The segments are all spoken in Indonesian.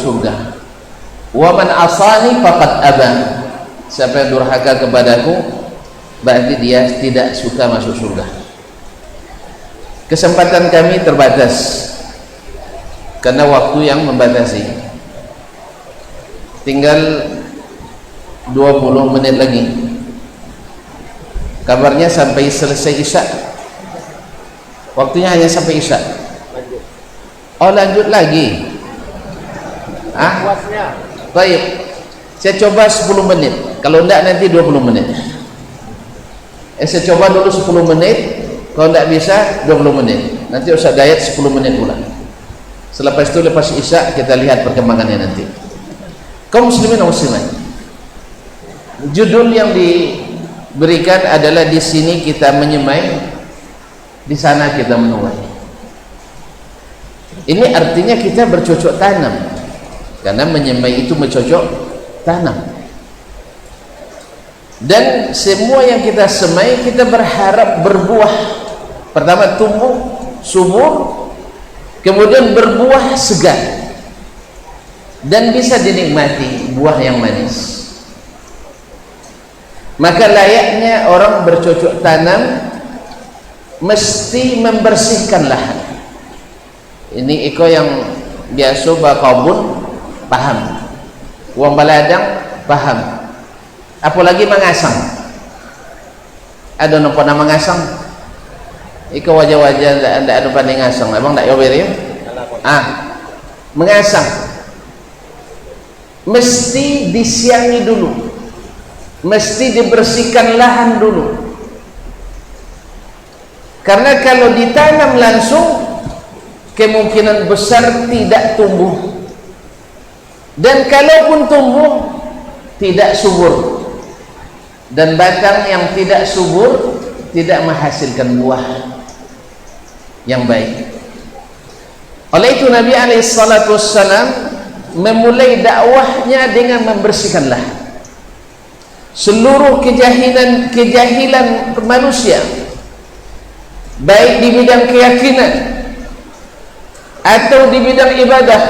surga. Wa man asani faqad aba. Siapa yang durhaka kepadaku berarti dia tidak suka masuk surga. Kesempatan kami terbatas karena waktu yang membatasi. Tinggal 20 menit lagi. Kabarnya sampai selesai isya. Waktunya hanya sampai isya. Oh, lanjut lagi. Baik. Saya coba 10 menit. Kalau enggak nanti 20 menit. Saya coba dulu 10 menit. Kalau enggak bisa 20 menit. Nanti Ustaz Dayat 10 menit pula. Selepas itu, lepas isya kita lihat perkembangannya nanti. Kaum muslimin dan muslimat, judul yang diberikan adalah di sini kita menyemai, di sana kita menuai. Ini artinya kita bercocok tanam, karena menyemai itu bercocok tanam. Dan semua yang kita semai kita berharap berbuah. Pertama tumbuh subur, kemudian berbuah segar dan bisa dinikmati buah yang manis. Maka layaknya orang bercocok tanam mesti membersihkan lahan. Ini iko yang biasa bakabun paham, uang baladang paham, apalagi mengasang. Ada nampak nama mengasang? Iko wajah-wajah tidak ada pandai ngasang, abang tak jawab ya? Mengasang mesti disiangi dulu, mesti dibersihkan lahan dulu, karena kalau ditanam langsung kemungkinan besar tidak tumbuh, dan kalaupun tumbuh tidak subur, dan batang yang tidak subur tidak menghasilkan buah yang baik. Oleh itu Nabi SAW memulai dakwahnya dengan membersihkan lahan. Seluruh kejahilan manusia, baik di bidang keyakinan atau di bidang ibadah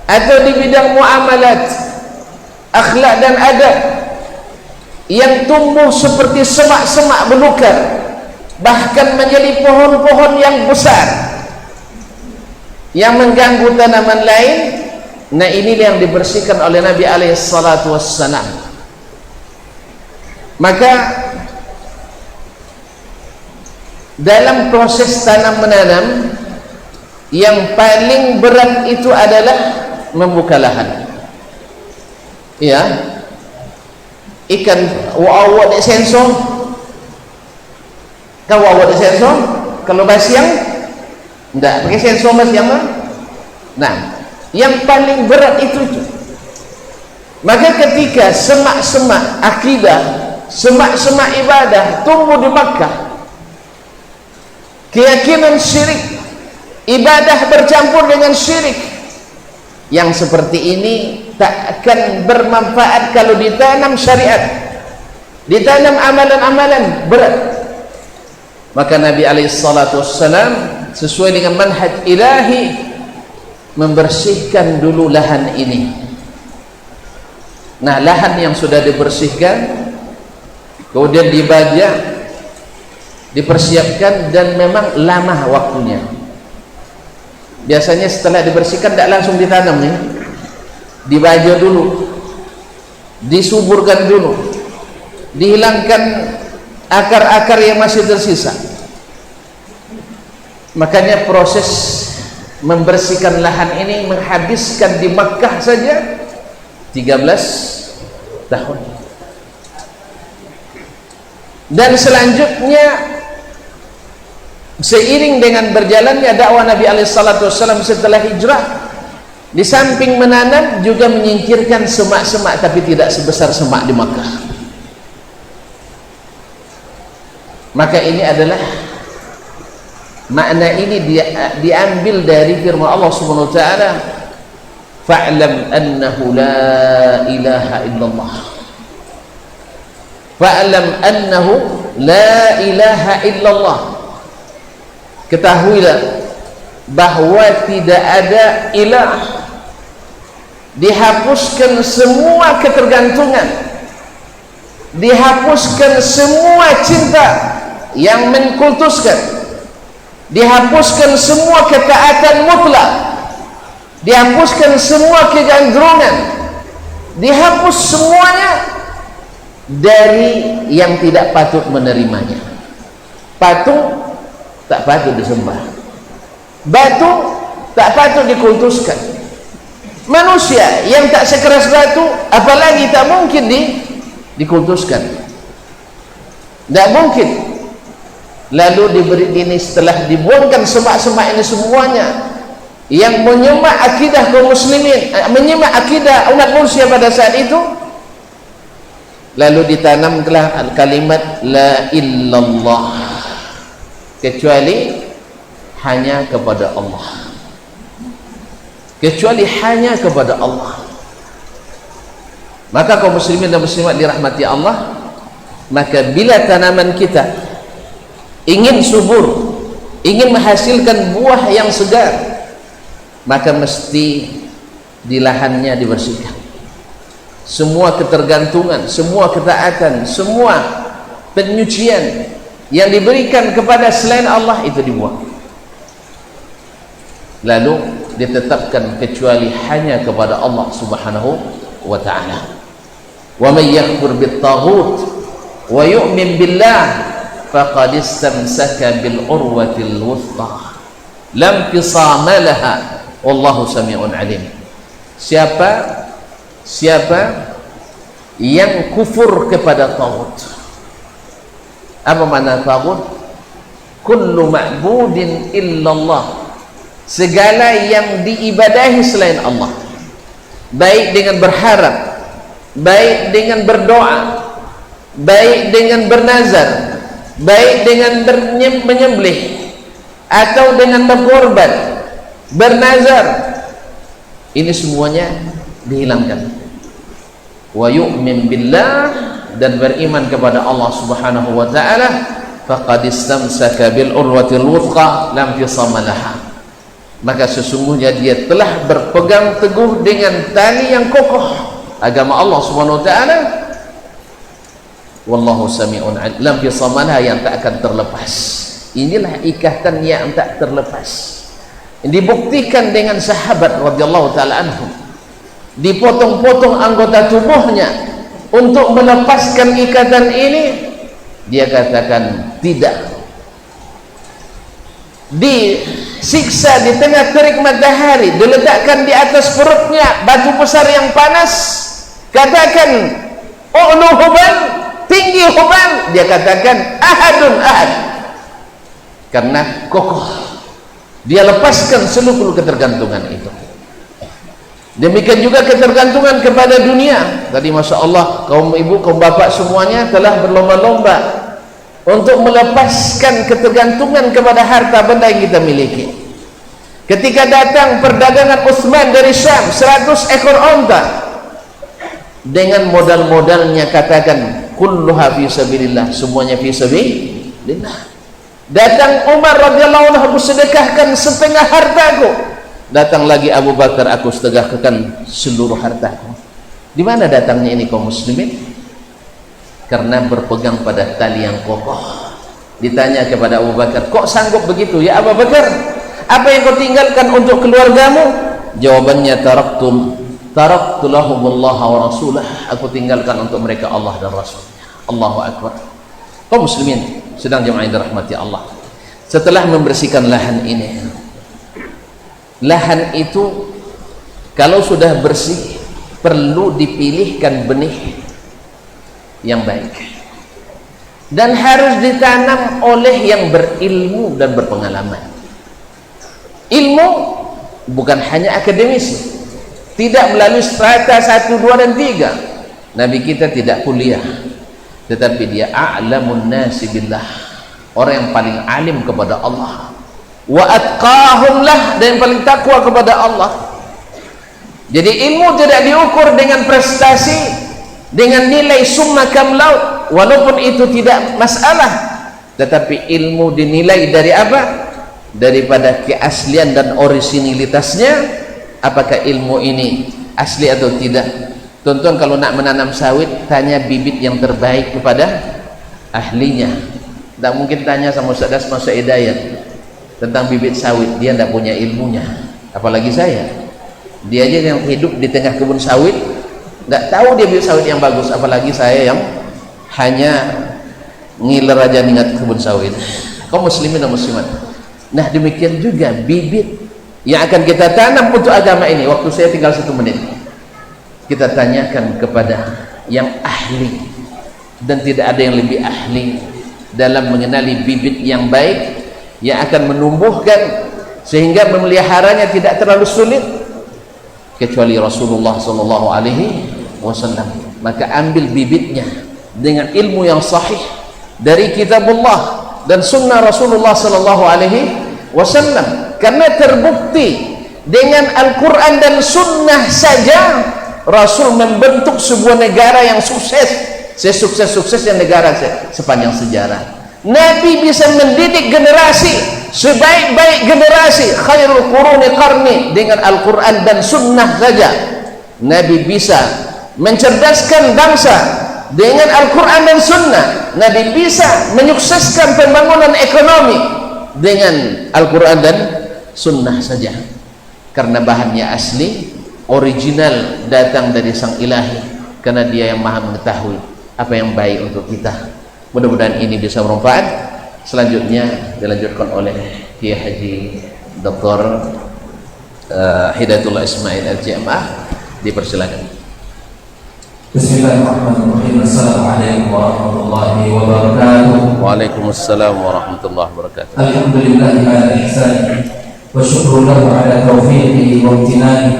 atau di bidang muamalat, akhlak dan adab, yang tumbuh seperti semak-semak belukar, bahkan menjadi pohon-pohon yang besar yang mengganggu tanaman lain. Nah, ini yang dibersihkan oleh Nabi SAW. Maka dalam proses tanam menanam yang paling berat itu adalah membuka lahan. Ya, ikan wawa di sensor, kau wawa di sensor. Kalau basiang enggak pakai sensor basiang. Nah, yang paling berat itu. Maka ketika semak-semak akidah, semak-semak ibadah tumbuh di Makkah, keyakinan syirik, ibadah bercampur dengan syirik, yang seperti ini tak akan bermanfaat kalau ditanam syariat, ditanam amalan-amalan berat. Maka Nabi SAW sesuai dengan manhaj ilahi membersihkan dulu lahan ini. Nah, lahan yang sudah dibersihkan kemudian dibajak, dipersiapkan, dan memang lama waktunya. Biasanya setelah dibersihkan tidak langsung ditanam nih, dibajak dulu, disuburkan dulu, dihilangkan akar-akar yang masih tersisa. Makanya proses membersihkan lahan ini menghabiskan di Makkah saja 13 tahun. Dan selanjutnya seiring dengan berjalannya dakwah Nabi SAW setelah hijrah, di samping menanam juga menyingkirkan semak-semak, tapi tidak sebesar semak di Makkah. Maka ini adalah makna ini diambil dari firman Allah Subhanahu wa taala, fa'lam annahu la ilaha illallah. Fa'lam annahu la ilaha illallah. Ketahuilah bahwa tidak ada ilah dihapuskan semua ketergantungan, dihapuskan semua cinta yang mengkultuskan, dihapuskan semua ketaatan mutlak, dihapuskan semua kegandrungan, dihapus semuanya dari yang tidak patut menerimanya. Patung tak patut disembah, batu tak patut dikultuskan. Manusia yang tak sekeras batu apalagi tak mungkin dikultuskan, tak mungkin. Lalu diberi ini, setelah dibuangkan semak-semak ini semuanya yang menyemak akidah kaum muslimin, menyemak akidah umat manusia pada saat itu, lalu ditanamlah kalimat la illallah, kecuali hanya kepada Allah, kecuali hanya kepada Allah. Maka kaum muslimin dan muslimat dirahmati Allah, maka bila tanaman kita ingin subur, ingin menghasilkan buah yang segar, maka mesti di lahannya dibersihkan. Semua ketergantungan, semua ketaatan, semua penyucian yang diberikan kepada selain Allah itu dibuang. Lalu ditetapkan kecuali hanya kepada Allah Subhanahu wa ta'ala. Wa may yakfur bit-taghut wa yu'min billah faqad istamsaka bil urwatil wuthqa lam fisama laha wallahu sami'un alim. Siapa yang kufur kepada taghut. Apa makna taghut? Kullu ma'budin illallah, segala yang diibadahi selain Allah, baik dengan berharap, baik dengan berdoa, baik dengan bernazar, baik dengan menyembelih, atau dengan berkorban, bernazar, ini semuanya dihilangkan. Wa yu'min billah, dan beriman kepada Allah Subhanahu wa ta'ala, faqad istamsaka bil urwatil wuthqa lam fisama laha, maka sesungguhnya dia telah berpegang teguh dengan tali yang kokoh agama Allah Subhanahu wa ta'ala. Wallahu sami'un alim, lam fisama laha, yang tak akan terlepas. Inilah ikatan yang tak terlepas, dibuktikan dengan sahabat radhiyallahu ta'ala anhum, dipotong-potong anggota tubuhnya untuk melepaskan ikatan ini. Dia katakan tidak. Disiksa di tengah terik matahari, diletakkan di atas perutnya batu besar yang panas, katakan ulu hubal, tinggi hubal, dia katakan ahadun ahad, karena kokoh dia lepaskan seluruh ketergantungan itu. Demikian juga ketergantungan kepada dunia. Tadi Masya Allah, kaum ibu, kaum bapak semuanya telah berlomba-lomba untuk melepaskan ketergantungan kepada harta benda yang kita miliki. Ketika datang perdagangan Utsman dari Syam, 100 ekor onta, dengan modal-modalnya katakan kulluha fi sabilillah, semuanya fi sabilillah. Datang Umar radhiyallahu anhu, sedekahkan setengah hartaku. Datang lagi Abu Bakar, aku sedekahkan seluruh hartaku. Di mana datangnya ini kaum muslimin? Karena berpegang pada tali yang kokoh. Ditanya kepada Abu Bakar, kok sanggup begitu ya Abu Bakar? Apa yang kau tinggalkan untuk keluargamu? Jawabannya, taraktu lahumullah wa rasulah, aku tinggalkan untuk mereka Allah dan Rasulnya. Allahu Akbar. Kaum muslimin sedang jemaah yang dirahmati Allah, setelah membersihkan lahan ini, lahan itu kalau sudah bersih perlu dipilihkan benih yang baik, dan harus ditanam oleh yang berilmu dan berpengalaman. Ilmu bukan hanya akademisi, tidak melalui strata 1, 2, dan 3. Nabi kita tidak kuliah, tetapi dia a'lamun nasi billah, orang yang paling alim kepada Allah, wa atqahum lah, dan yang paling takwa kepada Allah. Jadi ilmu tidak diukur dengan prestasi, dengan nilai summa kam laut, walaupun itu tidak masalah, tetapi ilmu dinilai dari apa? Daripada keaslian dan orisinilitasnya. Apakah ilmu ini asli atau tidak. Tuan-tuan kalau nak menanam sawit, tanya bibit yang terbaik kepada ahlinya. Tak mungkin tanya sama Ustaz Das Masuk Hidayat tentang bibit sawit, dia tidak punya ilmunya. Apalagi saya, dia aja yang hidup di tengah kebun sawit nggak tahu dia bibit sawit yang bagus, apalagi saya yang hanya ngiler aja ingat kebun sawit. Kaum muslimin dan muslimat, nah demikian juga bibit yang akan kita tanam untuk agama ini. Waktu saya tinggal 1 menit, kita tanyakan kepada yang ahli, dan tidak ada yang lebih ahli dalam mengenali bibit yang baik yang akan menumbuhkan sehingga memeliharanya tidak terlalu sulit kecuali Rasulullah sallallahu alaihi wasallam. Maka ambil bibitnya dengan ilmu yang sahih dari kitabullah dan sunnah Rasulullah sallallahu alaihi wasallam, karena terbukti dengan Al-Quran dan sunnah saja Rasul membentuk sebuah negara yang sukses, sesukses-suksesnya negara sepanjang sejarah. Nabi bisa mendidik generasi, sebaik-baik generasi, khairul quruni qarni, dengan Al-Quran dan sunnah saja. Nabi bisa mencerdaskan bangsa dengan Al-Quran dan sunnah. Nabi bisa menyukseskan pembangunan ekonomi dengan Al-Quran dan sunnah saja, karena bahannya asli, original, datang dari Sang Ilahi, karena dia yang maha mengetahui apa yang baik untuk kita. Mudah-mudahan ini bisa bermanfaat. Selanjutnya dilanjutkan oleh Kiai Haji Dr. Hidayatullah Ismail Al-Jamaah, dipersilakan. Bismillahirrahmanirrahim. Assalamualaikum warahmatullahi wabarakatuh. Waalaikumsalam warahmatullahi wabarakatuh. Alhamdulillahi ala ihsani wa syukru lahu ala taufiqihi wa imtinani.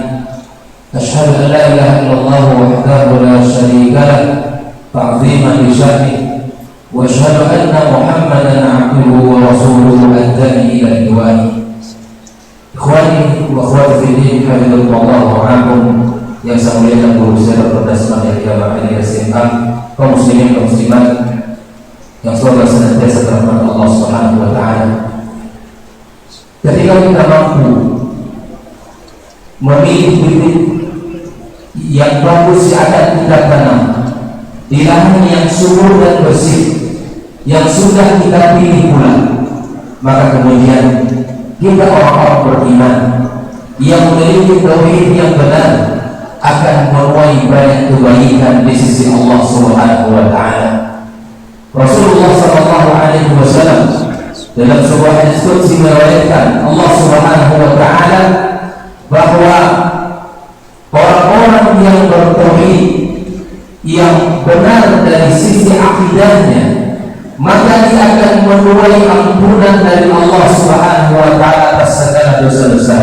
Asyhadu an la ilaha illallah wahdahu la syarika lah ta'ziman li sya'nihi, wa asyhadu anna Muhammadan 'abduhu wa rasuluhu ad-da'i ila ridwani. Ikhwani wa akhwati fi din, hafizallahu wa ra'akum. Yang saya muliakan guru saya Dr. Dasman dari Al SMA, kaum muslimin dan muslimat yang semoga senantiasa dirahmati Allah Subhanahu wa taala. Ketika kita mampu memilih bibit yang bagus yang akan kita tanam di lahan yang subur dan bersih yang sudah kita pilih pula, maka kemudian kita orang-orang beriman yang memiliki tauhid yang benar akan menuai banyak kebaikan di sisi Allah Subhanahu wa taala. Rasulullah sallallahu alaihi wasallam dalam sebuah hadis qudsi meriwayatkan Allah Subhanahu wa taala bahwa orang-orang yang bertauhid yang benar dari sisi akidahnya, maka dia akan menuai ampunan dari Allah Subhanahu wa taala atas segala dosa-dosa.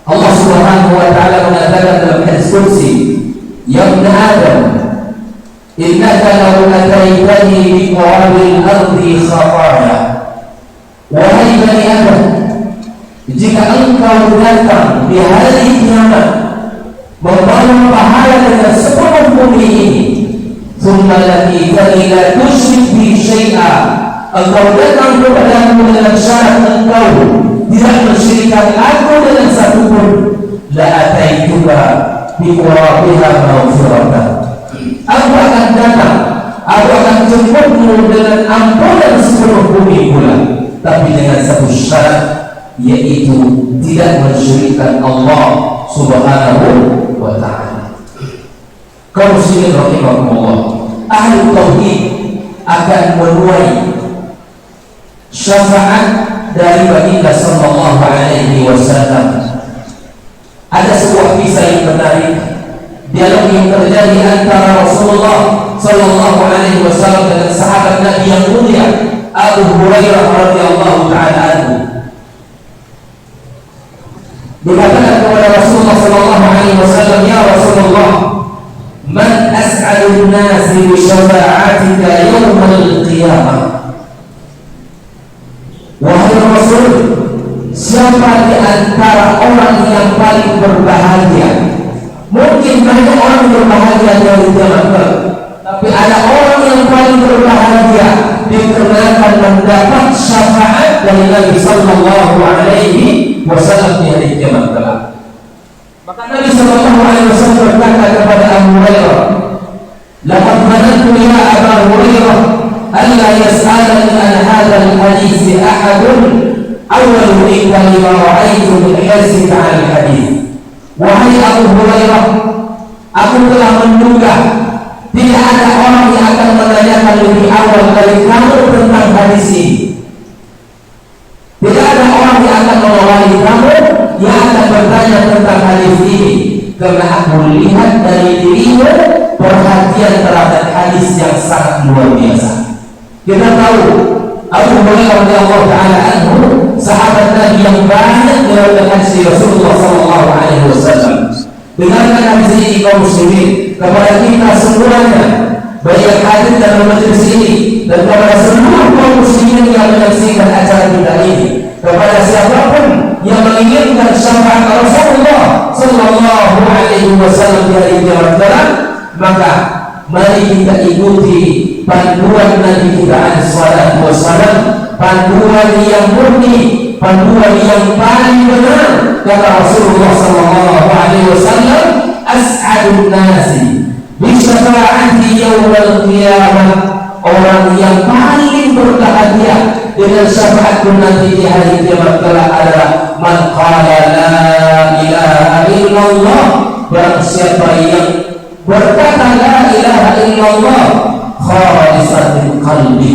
Allah Subhanahu wa taala mengatakan dalam hadis qudsi, "Ya ibn Adam, innaka law ataitani bi qurabil ardi khataya." Wahai bani Adam, jika engkau datang di hari kiamat membawa pahala dengan sepenuh bumi ini, thumma laqitani la tusyrik bi syai'a, engkau datang kepadaku dengan syarat engkau tidak mensyirikkan aku dengan satupun, la ataituka bi qurabiha maghfiratan, aku akan datang, aku akan jemputmu dengan ampunan seluruh bumi pula, tapi dengan satu syarat, yaitu tidak mensyirikkan Allah Subhanahu wa taala. Kaum muslimin rahimakumullah, ahli tauhid akan menuai syafaat dari baginda sallallahu alaihi wasallam. Ada sebuah kisah yang menarik, dialog yang terjadi antara Rasulullah sallallahu alaihi wasallam dengan sahabat Nabi yang mulia Abu Hurairah radhiyallahu taala anhu. Dikatakan kepada Rasulullah sallallahu alaihi wasallam, "Ya Rasulullah, man as'alun nasi bi syafa'atika yaumil qiyamah?" Wahai Rasul, siapa di antara orang yang paling berbahagia? Mungkin banyak orang berbahagia dari zaman kelak, tapi ada orang yang paling berbahagia dikarenakan mendapat syafaat dari Nabi sallallahu alaihi wasallam di hari kiamat kelak. Maka Nabi sallallahu Alaihi Wasallam berkata kepada Abu Hurairah, "Laqad dhanantu ya Aba Hurairah alla yas'alani an hadzal hadits ahadun awwal minka lima ra'aitu min hirsika 'ala al-hadits." Wahai Abu Hurairah, aku telah menduga tidak ada orang yang akan menanyakan lebih awal dari kamu tentang hadis ini. Tidak ada orang yang akan mengawali kamu yang akan bertanya tentang hadis ini, karena aku lihat dari dirimu perhatian terhadap hadis yang sangat luar biasa. Kita tahu Abu Hurairah radhiyallahu taala anhu sahabat Nabi yang banyak meriwayatkan hadis Rasulullah sallallahu alaihi wasallam. Dengarkan hadis ini kaum muslimin, kepada kita semuanya, baik yang hadir dalam majelis ini dan kepada seluruh kaum muslimin yang menyaksikan acara kita ini, kepada siapapun yang menginginkan syafaat Rasulullah sallallahu alaihi wasallam di hari kiamat kelak, maka mari kita ikuti panduan Nabi kita alaihi salatu wassalam, panduan yang murni, panduan yang paling benar. Kata Rasulullah sallallahu alaihi wasallam, "As'adun nasi bi syafa'ati yaumil qiyamah." Orang yang paling berbahagia dengan syafaatku nanti di hari kiamat kelak adalah man qala la ilaha illallah, barang siapa yang berkata la ilaha illallah khalisatan min qalbi,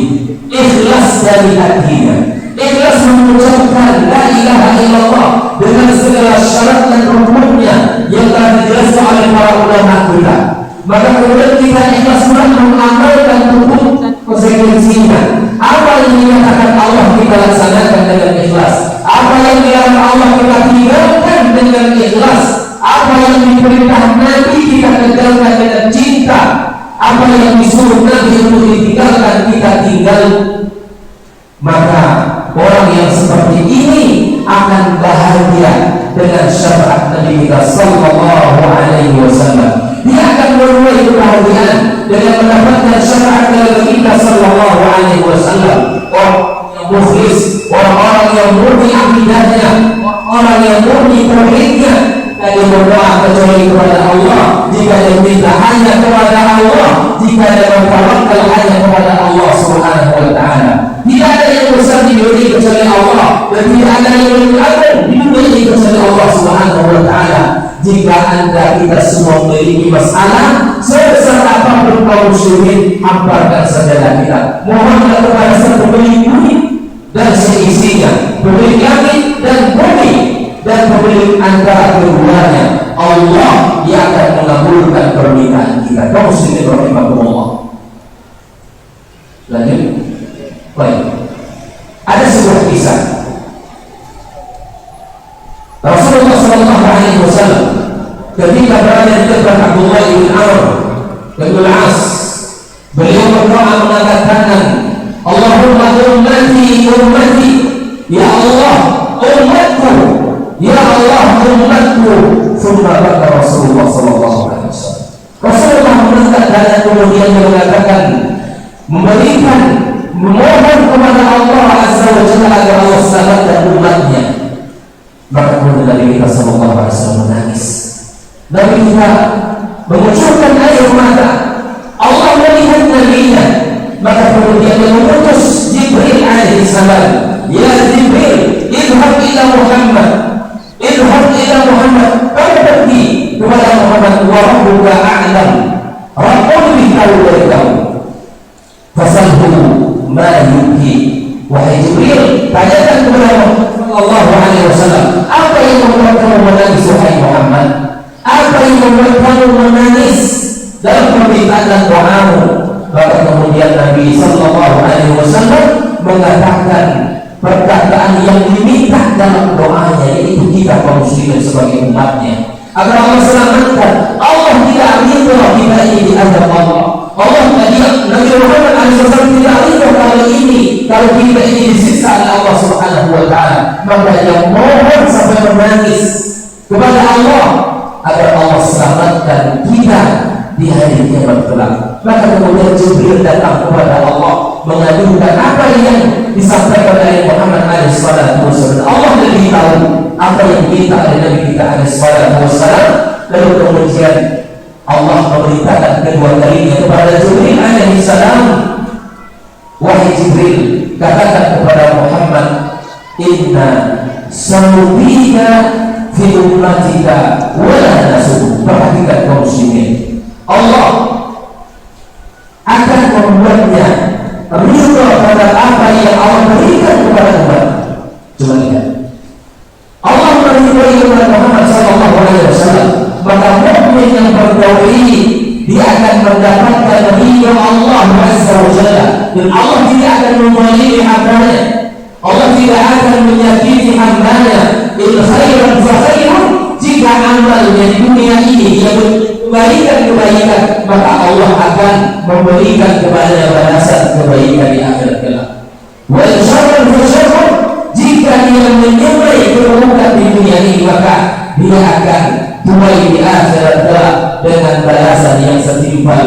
ikhlas dari hatinya, ikhlas mengucapkan la ilaha illallah dengan segala syarat dan rukunnya yang telah dijelaskan oleh para ulama kita. Maka kemudian kita ikhlas mengamalkan hukum konsekuensinya. Apa yang dinyatakan Allah kita laksanakan dengan ikhlas, apa yang dilarang Allah kita tinggalkan dengan ikhlas, apa yang diperintah Nabi kita tinggalkan dengan cinta, apa yang disuruh Nabi untuk ditinggalkan kita tinggal. Maka orang yang seperti ini akan bahagia dengan syafaat Nabi kita sallallahu alaihi wasallam. Dia akan menuai kebahagiaan dengan mendapatkan syafaat Nabi kita sallallahu alaihi wasallam. Orang yang mukhlis, orang-orang yang murni akidahnya, orang yang murni tauhidnya, dia berdoa kecuali kepada Allah, jika dia minta hanya kepada Allah, jika dia bertawakal hanya kepada Allah subhanahu wa ta'ala. Tidak ada yang besar di dunia kecuali Allah, dan tidak ada yang lebih agung di dunia kecuali Allah subhanahu wa ta'ala. Jika anda kita semua memiliki masalah sebesar apapun kaum muslimin, hamparkan sajalah kita. Mohonlah kepada sang pemilik bumi dan seisinya, pemilik langit dan bumi, dan pemilik antara keduanya, Allah yang akan mengabulkan permintaan kita. Kaum muslimin rahimahumullah. Lanjut. Baik. Ada sebuah kisah. Rasulullah sallallahu alaihi wasallam ketika berada di depan Abdullah bin Amr bin Al-As, beliau berdoa mengatakan, Allahumma ummati ummati, ya Allah umatku, ya Allah umatku. Summa baka Rasulullah sallallahu alaihi wasallam. Rasulullah mengangkat dan kemudian mengatakan, memberikan, memohon kepada Allah azza wa jalla agar Allah selamatkan umatnya. Maka kemudian Nabi kita sallallahu alaihi wasallam menangis. Nabi kita mengucurkan air mata. Allah melihat nabinya. Maka kemudian dia mengutus Jibril alaihi salam, ya Jibril, idhab ila Muhammad, idhab ila Muhammad, kamu pergi kepada Muhammad, wa rabbuka a'lam, Rabbul lebih tahu dari kamu. Fasalhu ma yubki. Wahai Jibril, tanyakan kepada Muhammad sallallahu alaihi wasallam, apa yang membuat kamu menangis wahai Muhammad? Apa yang membuat kamu menangis dalam permintaan dan doamu? Maka kemudian Nabi sallallahu alaihi wasallam mengatakan perkataan yang diminta dalam doanya, yaitu kita kaum muslimin sebagai umatnya, agar Allah selamatkan. Allah tidak ridho kita ini diazab Allah. Allah tidak, Nabi Muhammad SAW tidak ridho kalau kita ini disiksa oleh Allah subhanahu wa ta'ala. Maka dia mohon sampai menangis kepada Allah agar Allah selamatkan kita di hari kiamat kelak. Maka kemudian Jibril datang kepada Allah mengadukan apa yang disampaikan oleh Muhammad SAW. Allah lebih tahu apa yang diminta oleh Nabi kita SAW. Lalu kemudian Allah memerintahkan kedua kalinya kepada Jibril alaihissalam, wahai Jibril, katakan kepada Muhammad, inna sawbika fi ummatika wala nasub. Perhatikan kaum muslimin, Allah akan membuatnya ridha pada apa yang Allah berikan kepada umat. Coba lihat, Allah meridhai kepada Muhammad sallallahu alaihi wasallam, maka mukmin yang bertauhid dia akan mendapatkan ridha Allah azza wa jalla, dan Allah tidak akan memilih hambanya, Allah tidak akan menyakiti hambanya. In khairan fa khairun, jika amalnya di dunia ini dia kebaikan, maka Allah akan memberikan kepada balasan kebaikan di akhirat kelak. Wa in syarran fa syarrun, jika dia menyukai keburukan di dunia ini, maka dia akan tuai di akhirat kelak dengan balasan yang setimpal.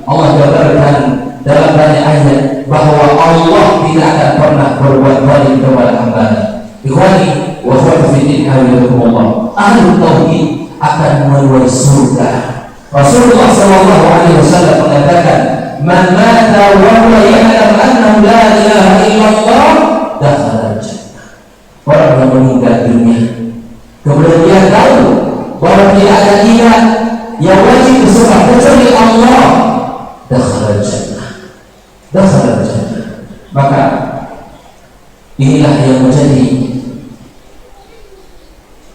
Allah gambarkan dalam banyak ayat bahwa Allah tidak akan pernah berbuat zalim kepada hamba-Nya. Ikhwani wa akhwati fi din, hafizakumullah, ahli tauhid akan menuai surga. Rasulullah sallallahu alaihi wasallam mengatakan, man mata wa huwa ya'lam annahu la ilaha illallah dakhala jannah. Orang yang meninggal dunia kemudian dia tahu bahwa tidak ada ilah yang wajib disembah kecuali Allah, dakhala jannah, dakhala jannah. Maka inilah yang menjadi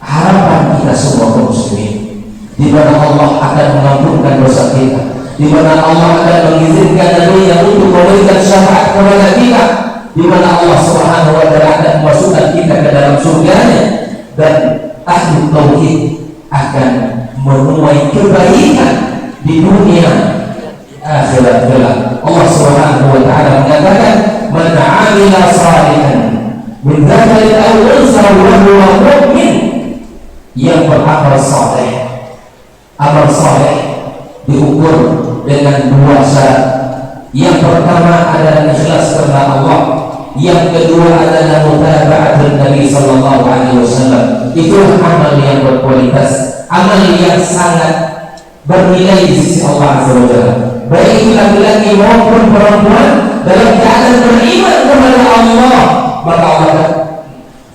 harapan kita semua kaum muslimin, di mana Allah akan mengampunkan dosa kita, di mana Allah akan mengizinkan Nabi-Nya untuk memberikan syafaat kepada kita, di mana Allah Subhanahu wa taala akan memasukkan kita ke dalam surga-Nya, dan ahli tauhid akan menuai kebaikan di dunia akhirat kelak. Allah Subhanahu wa taala mengatakan, man 'amila shalihan min dzakarin aw unsa wa huwa mu'min, yang beramal saleh. Amal saleh diukur dengan dua syarat. Yang pertama adalah ikhlas karena Allah, yang kedua adalah mutaba'atul Nabi sallallahu alaihi wasallam. Itu amal yang berkualitas, amal yang sangat bernilai di sisi Allah azza wa jalla. Baik itu laki-laki maupun perempuan dalam keadaan beriman kepada Allah, maka Allah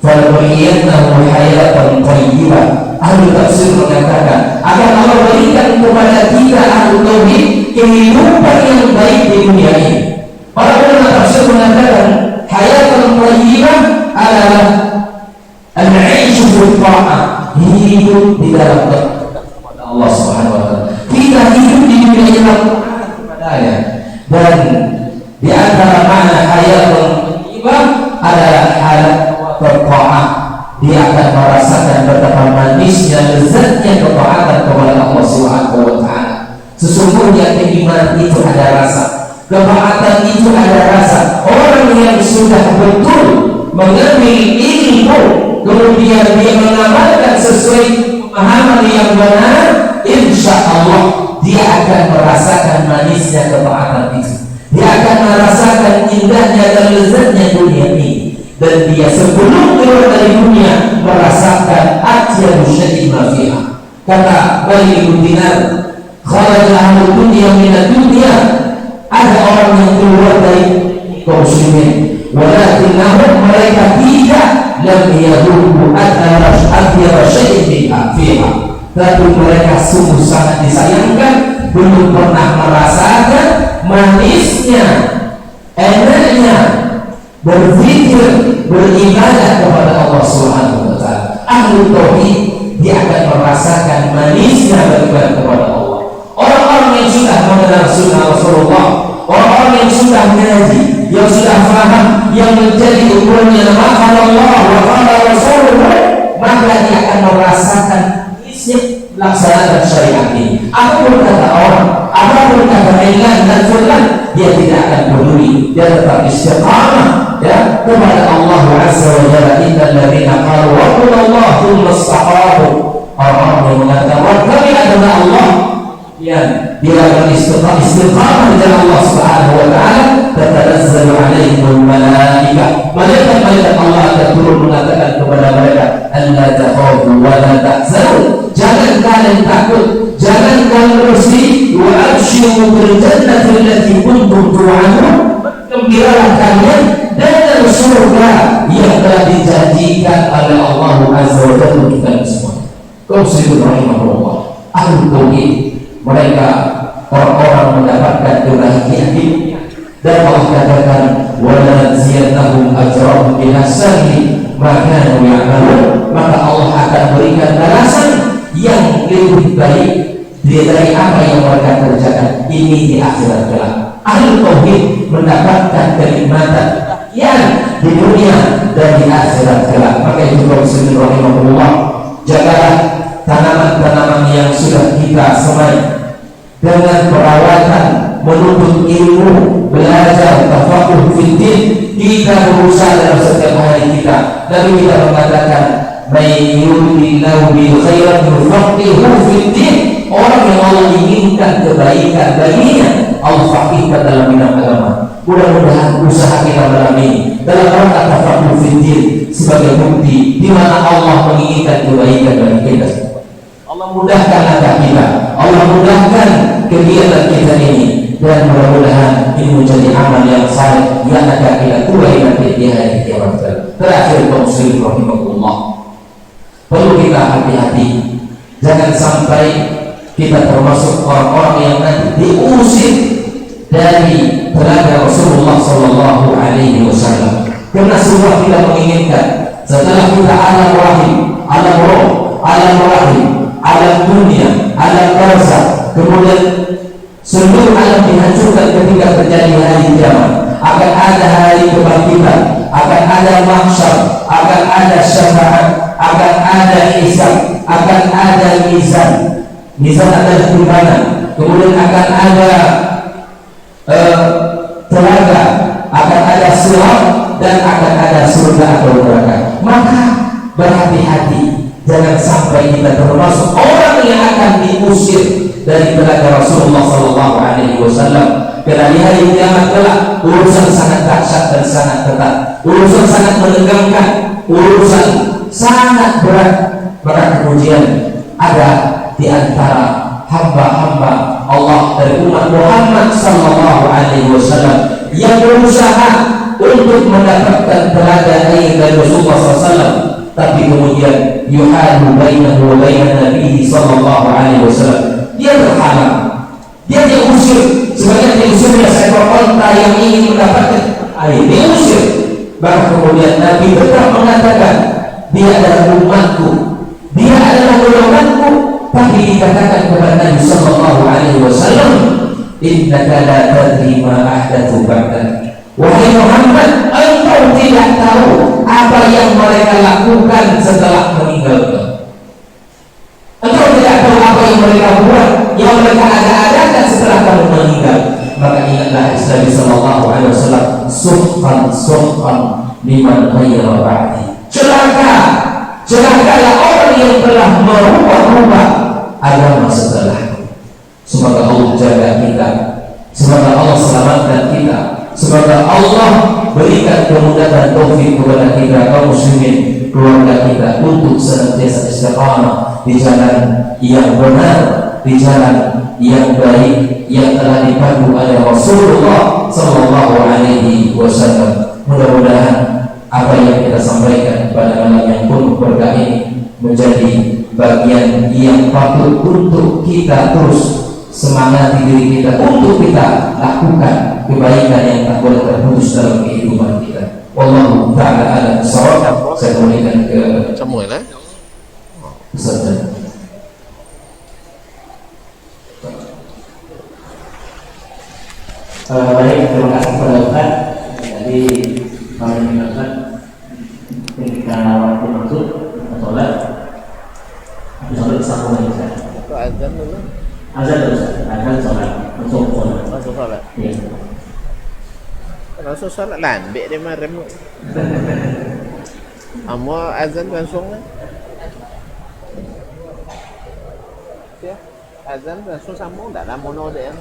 فَلَنُحْيِيَنَّهُ حَيَاةً طَيِّبَةً. Ahli tafsir mengatakan akan Allah berikan kepada kita ahli tauhid kehidupan yang baik di dunia ini. Para ulama tafsir mengatakan hayatan thayyibah adalah al-'aishu fil ta'ah, hidup di dalam kepada Allah Subhanahu wa taala. Kita hidup di dunia ini kepadanya, dan di antara makna hayatan thayyibah adalah halat bertaat. Dia akan merasakan betapa manisnya, lezatnya ketaatan kepada Allah Subhanahu wa taala. Sesungguhnya keimanan itu ada rasa, ketaatan itu ada rasa. Orang yang sudah betul mengambil ilmu kemudian dia mengamalkan sesuai pemahaman yang benar, insya Allah dia akan merasakan manisnya ketaatan itu. Dia akan merasakan indahnya dan lezatnya dunia ini. Dan dia sebelum keluar dari dunia merasakan atyadu syai'in ma fiha. Kata Malik bin Dinar, kharaja ahlud dunya min ad-dunya, ada orang yang keluar dari kaum muslimin, walakinnahum, mereka tidak, lam yadhuqu atyadu syai'in fiha, tapi mereka sungguh sangat disayangkan, belum pernah merasakan manisnya, enaknya berzikir, beribadah kepada Allah Subhanahu wa taala. Ahli tauhid dia akan merasakan manisnya beribadah kepada Allah. Orang-orang yang sudah mengenal sunnah Rasulullah, orang-orang yang sudah mengaji, yang sudah faham, yang menjadi ukurannya qala Allah wa qala Rasulullah, maka dia akan merasakan manisnya melaksanakan syariat ini. Apapun kata orang, apapun kata ilan dan fulan, dia tidak akan peduli, dia tetap istiqamah ya kepada Allah azza wa jalla. Innal ladzina qalu rabbuna Allah tsumma istaqamu, orang-orang yang mengatakan Rabb kami adalah Allah, dia beristiqamah di jalan Allah Subhanahu wa taala, tatanazzalu 'alaihimul malaikah. Malaikat-malaikat Allah akan turun mengatakan kepada mereka, alla takhafu wa la tahzanu. Jangan kalian takut, jangan kalian bersedih. Wa abshiru bil jannati allati kuntum tu'adun. Gembiralah kalian dengan surga yang telah dijanjikan oleh Allah Azza wa Jalla untuk kita semua. Kaum muslimin rahimahullah, ahli tauhid, mereka orang-orang mendapatkan kebahagiaan hidup. Dan Allah katakan, wala ziyadahum ajrahum bihasani ma kanu ya'malun. Maka Allah akan berikan balasan yang lebih baik dari apa yang mereka kerjakan ini di akhirat kelak. Ahli tauhid mendapatkan kenikmatan yang di dunia dan di akhirat kelak. Maka itu kaum muslimin rahimahullah, jagalah tanaman-tanaman yang sudah kita semai dengan perawatan, menuntut ilmu, belajar, tafakuh fiddin. Kita berusaha dalam setiap hari kita. Nabi kita mengatakan, may yuridillahu bil khairan yufaqihu fiddin. Orang yang Allah inginkan kebaikan baginya, Allah faqihkan dalam bidang agama. Mudah-mudahan usaha kita dalam ini dalam rangka tafakuh fiddin sebagai bukti di mana Allah menginginkan kebaikan bagi kita. Allah mudahkan langkah kita, Allah mudahkan kegiatan kita ini, dan mudah-mudahan ini menjadi amal yang saleh yang akan kita tuai nanti di hari kiamat. Terakhir, kaum muslimin rahimahullah, perlu kita hati-hati, jangan sampai kita termasuk orang-orang yang nanti diusir dari telaga Rasulullah Sallallahu Alaihi Wasallam. Karena semua kita menginginkan setelah kita alam rahim, alam roh, alam rahim, alam dunia, alam barzakh, kemudian seluruh alam dihancurkan ketika terjadi hari kiamat. Akan ada hari kebangkitan, akan ada mahsyar, akan ada syafaat, akan ada hisab, akan ada mizan. Mizan adalah timbangan. Kemudian akan ada telaga, akan ada sirat, dan akan ada surga atau neraka. Maka berhati-hati, jangan sampai kita termasuk orang yang akan diusir dari telaga Rasulullah Sallallahu Alaihi Wasallam. Karena di hari kiamat kelak urusan sangat dahsyat dan sangat ketat, urusan sangat menegangkan, urusan sangat berat. Maka kemudian ada di antara hamba-hamba Allah dari umat Muhammad Sallallahu Alaihi Wasallam yang berusaha untuk mendapatkan telaga air dari Rasulullah SAW, tapi kemudian yuhalu bainahu wa bainan Nabi Sallallahu Alaihi Wasallam. Dia berhalang, dia diusir, sebagai diusirnya seekor onta yang ingin mendapatkan air, diusir. Bahkan kemudian Nabi tetap mengatakan, dia adalah umatku, dia adalah golonganku. Tapi dikatakan kepada Nabi Sallallahu Alaihi Wasallam, innaka la tadri ma ahdatsu ba'dak. Wahai Muhammad, engkau tidak tahu apa yang mereka lakukan setelah meninggalkan. Engkau tidak tahu apa yang mereka buat, yang mereka ada-adakan setelah kamu meninggal. Maka ingatlah Nabi Sallallahu Alaihi Wasallam, suhqan liman ghayyara ba'di. Celakalah orang yang telah merubah-rubah agama setelah. Semoga Allah jaga kita, semoga Allah selamatkan kita, semoga Allah berikan kemudahan taufik kepada kita kaum muslimin, keluarga kita, untuk senantiasa istiqamah di jalan yang benar, di jalan yang baik yang telah dipandu oleh Rasulullah Sallallahu Alaihi Wasallam. Mudah-mudahan apa yang kita sampaikan pada malam yang penuh berkah ini menjadi bagian yang patut untuk kita terus semangati diri kita untuk kita lakukan kebaikan yang tak boleh terputus dalam kehidupan kita. Wallahu ta'ala a'lam bishawab. Saya kembalikan ke Ustaz. Baik, terima kasih kepada Ustaz. Jadi kami mengingatkan ketika waktu masuk sholat, sholat bersama dengan saya. Azan dulu. Azan dulu, azan sholat, masuk sholat. Masuk sholat. Iya. Masuk sholat lambik dia marem. Amo azan langsung lah. Ya, azan langsung sama dah lah mono dia.